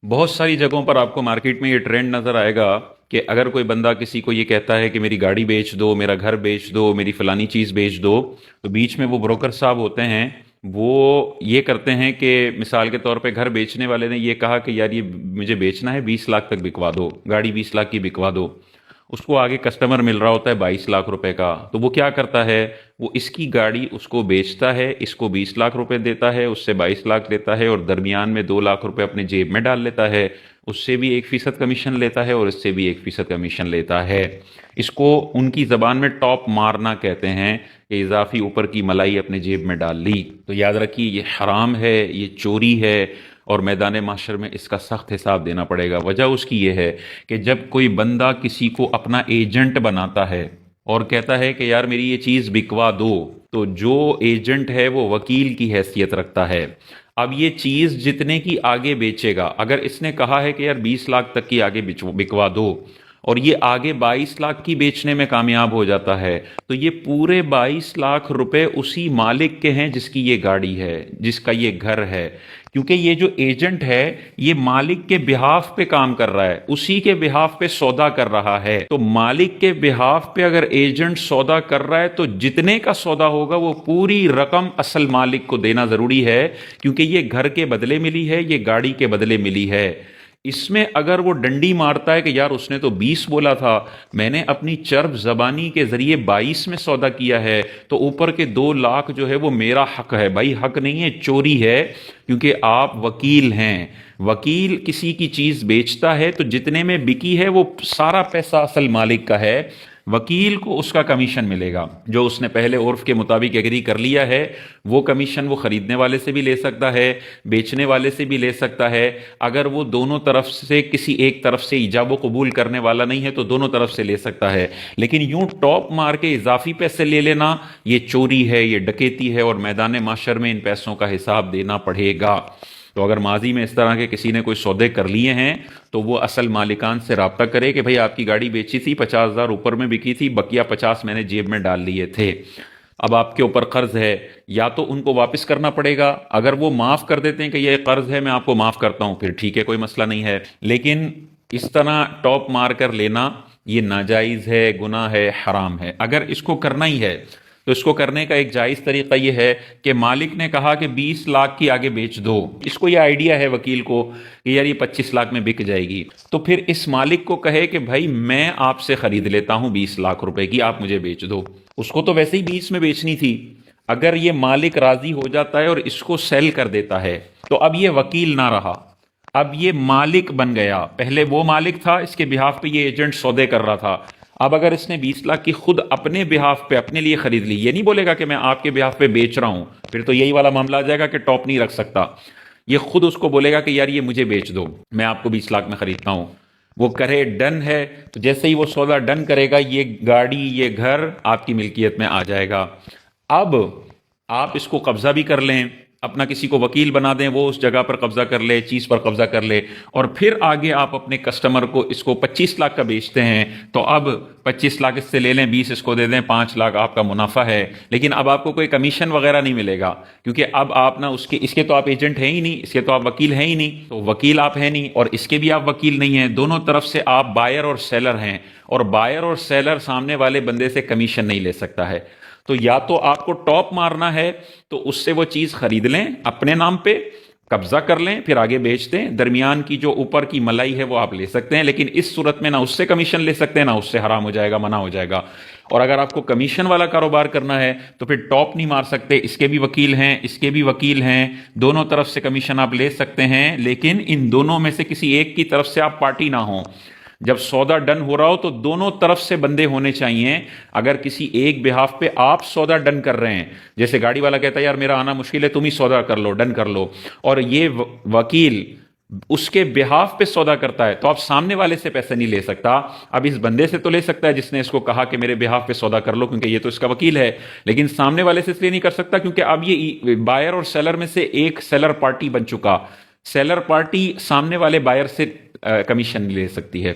बहुत सारी जगहों पर आपको मार्केट में ये ट्रेंड नज़र आएगा कि अगर कोई बंदा किसी को ये कहता है कि मेरी गाड़ी बेच दो, मेरा घर बेच दो, मेरी फलानी चीज़ बेच दो, तो बीच में वो ब्रोकर साहब होते हैं। वो ये करते हैं कि मिसाल के तौर पे घर बेचने वाले ने ये कहा कि यार ये मुझे बेचना है, 20 लाख तक बिकवा दो, गाड़ी 20 लाख की बिकवा दो। उसको आगे कस्टमर मिल रहा होता है 22 लाख रुपए का, तो वो क्या करता है, वो इसकी गाड़ी उसको बेचता है, इसको 20 लाख रुपए देता है, उससे 22 लाख लेता है और दरमियान में 2 लाख रुपए अपने जेब में डाल लेता है। उससे भी 1% कमीशन लेता है और इससे भी 1% कमीशन लेता है। इसको उनकी ज़बान में टॉप मारना कहते हैं कि इजाफी ऊपर की मलाई अपने जेब में डाल ली। तो याद रखिए, ये हराम है, ये चोरी है और मैदान माशर में इसका सख्त हिसाब देना पड़ेगा। वजह उसकी ये है कि जब कोई बंदा किसी को अपना एजेंट बनाता है और कहता है कि यार मेरी ये चीज़ बिकवा दो, तो जो एजेंट है वो वकील की हैसियत रखता है। अब ये चीज़ जितने की आगे बेचेगा, अगर इसने कहा है कि यार 20 लाख तक की आगे बिकवा दो और ये आगे 22 लाख की बेचने में कामयाब हो जाता है, तो ये पूरे 22 लाख रुपए उसी मालिक के हैं जिसकी ये गाड़ी है, जिसका ये घर है। क्योंकि ये जो एजेंट है ये मालिक के बिहाफ पे काम कर रहा है, उसी के बिहाफ पे सौदा कर रहा है। तो मालिक के बिहाफ पे अगर एजेंट सौदा कर रहा है तो जितने का सौदा होगा वो पूरी रकम असल मालिक को देना जरूरी है, क्योंकि ये घर के बदले मिली है, ये गाड़ी के बदले मिली है। इसमें अगर वो डंडी मारता है कि यार उसने तो 20 बोला था, मैंने अपनी चर्ब जबानी के जरिए 22 में सौदा किया है, तो ऊपर के 2 लाख जो है वो मेरा हक है। भाई हक नहीं है, चोरी है, क्योंकि आप वकील हैं। वकील किसी की चीज बेचता है तो जितने में बिकी है वो सारा पैसा असल मालिक का है, वकील को उसका कमीशन मिलेगा। जो उसने पहले उर्फ के मुताबिक एग्री कर लिया है वो कमीशन वो खरीदने वाले से भी ले सकता है, बेचने वाले से भी ले सकता है। अगर वो दोनों तरफ से किसी एक तरफ से इजाबो कबूल करने वाला नहीं है तो दोनों तरफ से ले सकता है। लेकिन यूं टॉप मार के इजाफी पैसे ले लेना ये चोरी है, ये डकैती है और मैदान माशर में इन पैसों का हिसाब देना पड़ेगा। तो अगर माजी में इस तरह के किसी ने कोई सौदे कर लिए हैं तो वो असल मालिकान से रब्ता करे कि भाई आपकी गाड़ी बेची थी, 50,000 ऊपर में बिकी थी, बकिया 50 मैंने जेब में डाल लिए थे। अब आपके ऊपर कर्ज है, या तो उनको वापस करना पड़ेगा। अगर वो माफ कर देते हैं कि ये कर्ज है मैं आपको माफ करता हूं, फिर ठीक है, कोई मसला नहीं है। लेकिन इस तरह टॉप मार कर लेना ये नाजायज है, गुनाह है, हराम है। अगर इसको करना ही है तो इसको करने का एक जायज तरीका यह है कि मालिक ने कहा कि 20 लाख की आगे बेच दो, इसको यह आइडिया है वकील को कि यार ये 25 लाख में बिक जाएगी, तो फिर इस मालिक को कहे कि भाई मैं आपसे खरीद लेता हूं 20 लाख रुपए की, आप मुझे बेच दो। उसको तो वैसे ही 20 में बेचनी थी। अगर ये मालिक राजी हो जाता है और इसको सेल कर देता है तो अब ये वकील ना रहा, अब ये मालिक बन गया। पहले वो मालिक था, इसके बिहाफ पे ये एजेंट सौदे कर रहा था। अब अगर इसने 20 लाख की खुद अपने बिहाफ पे अपने लिए खरीद ली, ये नहीं बोलेगा कि मैं आपके बिहाफ पे बेच रहा हूं, फिर तो यही वाला मामला आ जाएगा कि टॉप नहीं रख सकता। ये खुद उसको बोलेगा कि यार ये मुझे बेच दो, मैं आपको 20 लाख में खरीदता हूं। वो करे डन है, तो जैसे ही वो सौदा डन करेगा ये गाड़ी ये घर आपकी मिल्कियत में आ जाएगा। अब आप इसको कब्जा भी कर लें, अपना किसी को वकील बना दें, वो उस जगह पर कब्जा कर ले, चीज पर कब्जा कर ले, और फिर आगे आप अपने कस्टमर को इसको 25 लाख का बेचते हैं तो अब 25 लाख इससे ले लें, 20 इसको दे दें, 5 लाख आपका मुनाफा है। लेकिन अब आपको कोई कमीशन वगैरह नहीं मिलेगा, क्योंकि अब आप ना उसके इसके तो आप एजेंट हैं ही नहीं, इसके तो आप वकील हैं ही नहीं, तो वकील आप हैं नहीं और इसके भी आप वकील नहीं हैं। दोनों तरफ से आप बायर और सेलर हैं, और बायर और सेलर सामने वाले बंदे से कमीशन नहीं ले सकता है। तो या तो आपको टॉप मारना है तो उससे वो चीज खरीद लें, अपने नाम पे कब्जा कर लें, फिर आगे बेच दें, दरमियान की जो ऊपर की मलाई है वो आप ले सकते हैं। लेकिन इस सूरत में ना उससे कमीशन ले सकते हैं ना उससे, हराम हो जाएगा, मना हो जाएगा। और अगर आपको कमीशन वाला कारोबार करना है तो फिर टॉप नहीं मार सकते, इसके भी वकील हैं, इसके भी वकील हैं, दोनों तरफ से कमीशन आप ले सकते हैं। लेकिन इन दोनों में से किसी एक की तरफ से आप पार्टी ना हो। जब सौदा डन हो रहा हो तो दोनों तरफ से बंदे होने चाहिए। अगर किसी एक बिहाफ पे आप सौदा डन कर रहे हैं, जैसे गाड़ी वाला कहता है यार मेरा आना मुश्किल है, तुम ही सौदा कर लो, डन कर लो, और ये वकील उसके बिहाफ पे सौदा करता है, तो आप सामने वाले से पैसे नहीं ले सकता। अब इस बंदे से तो ले सकता है जिसने इसको कहा कि मेरे बिहाफ पे सौदा कर लो, क्योंकि ये तो इसका वकील है। लेकिन सामने वाले से इसलिए नहीं कर सकता क्योंकि अब ये बायर और सेलर में से एक सेलर पार्टी बन चुका। सेलर पार्टी सामने वाले बायर से कमीशन ले सकती है।